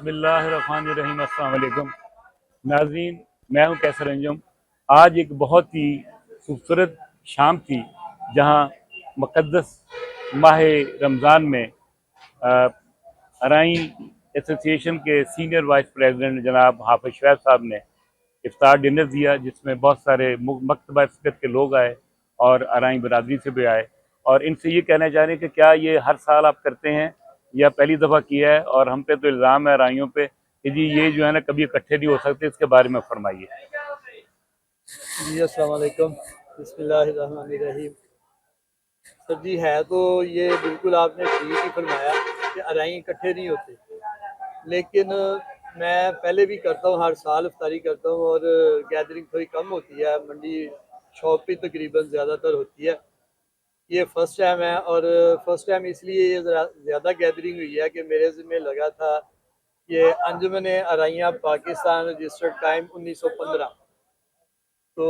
बिस्मिल्लाहिर्रहमानिर्रहीम। अस्सलाम वालेकुम नाज़रीन, मैं हूँ कैसर अंजुम। आज एक बहुत ही खूबसूरत शाम थी जहाँ मुक़द्दस माह रमज़ान में अराई एसोसिएशन के सीनियर वाइस प्रेसिडेंट जनाब हाफिज शैब साहब ने इफ्तार डिनर दिया, जिसमें बहुत सारे मकतबा फ़िक्र के लोग आए और अराई बरादरी से भी आए। और इनसे ये कहना चाह रहे हैं कि क्या ये हर साल आप करते हैं या पहली दफ़ा किया है, और हम पे तो इल्ज़ाम है अराइयों पे कि जी ये जो है ना कभी इकट्ठे नहीं हो सकते, इसके बारे में फरमाइए। जी अस्सलाम वालेकुम। बिस्मिल्लाहिर्रहमानिर्रहीम। सर जी, है तो ये बिल्कुल आपने ठीक ही फरमाया कि अराई इकट्ठे नहीं होते, लेकिन मैं पहले भी करता हूँ, हर साल इफ्तारी करता हूँ और गैदरिंग थोड़ी कम होती है, मंडी शॉप पे तकरीबन ज़्यादातर होती है। ये फ़र्स्ट टाइम है और फर्स्ट टाइम इसलिए ये ज़्यादा गैदरिंग हुई है कि मेरे ज़िम्मे लगा था ये अंजुमन अराइयाँ पाकिस्तान रजिस्टर्ड टाइम 1915। तो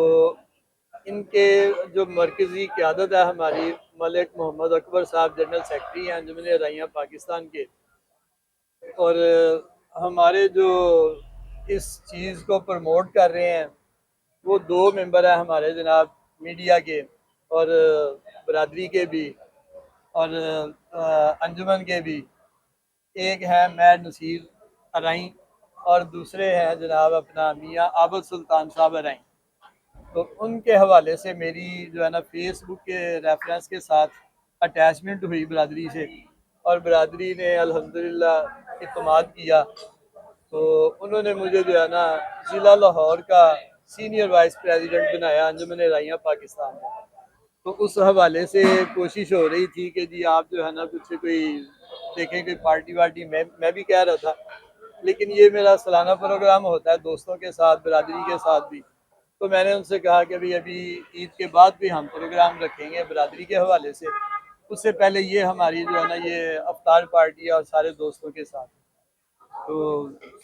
इनके जो मरकज़ी क़यादत है हमारी, मलिक मोहम्मद अकबर साहब जनरल सेक्रेटरी हैं अंजुमन रैया पाकिस्तान के। और हमारे जो इस चीज़ को प्रमोट कर रहे हैं वो दो मेंबर हैं हमारे जनाब, मीडिया के और बरादरी के भी और अंजुमन के भी। एक है मैं नसीर अराई और दूसरे हैं जनाब अपना मियाँ आबद सुल्तान साहब अराई। तो उनके हवाले से मेरी जो है ना फेसबुक के रेफरेंस के साथ अटैचमेंट हुई बरादरी से, और बरादरी ने अल्हम्दुलिल्लाह इत्मीनान किया। तो उन्होंने मुझे जो है ना ज़िला लाहौर का सीनियर वाइस प्रेसिडेंट बनाया अंजुमन राइयाँ पाकिस्तान का। तो उस हवाले से कोशिश हो रही थी कि जी आप जो है ना कुछ कोई देखें, कोई पार्टी वार्टी। मैं भी कह रहा था, लेकिन ये मेरा सालाना प्रोग्राम होता है दोस्तों के साथ, बरादरी के साथ भी। तो मैंने उनसे कहा कि भाई अभी ईद के बाद भी हम प्रोग्राम रखेंगे बरादरी के हवाले से, उससे पहले ये हमारी जो है ना ये अफ्तार पार्टी और सारे दोस्तों के साथ। तो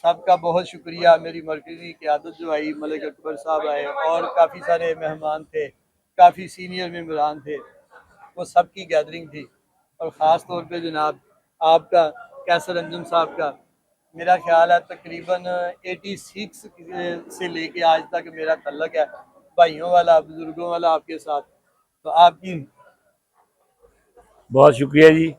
सबका बहुत शुक्रिया। मेरी मरकज़ी क़यादत जो आई, मलिक अकबर साहब आए और काफ़ी सारे मेहमान थे, काफ़ी सीनियर मेम्बरान थे, वो सब की गैदरिंग थी। और ख़ास तौर पे जनाब आपका कैसर अंजुम साहब का, मेरा ख्याल है तकरीबन 86 से लेके आज तक मेरा तल्लक है, भाइयों वाला, बुज़ुर्गों वाला आपके साथ। तो आपकी बहुत शुक्रिया जी।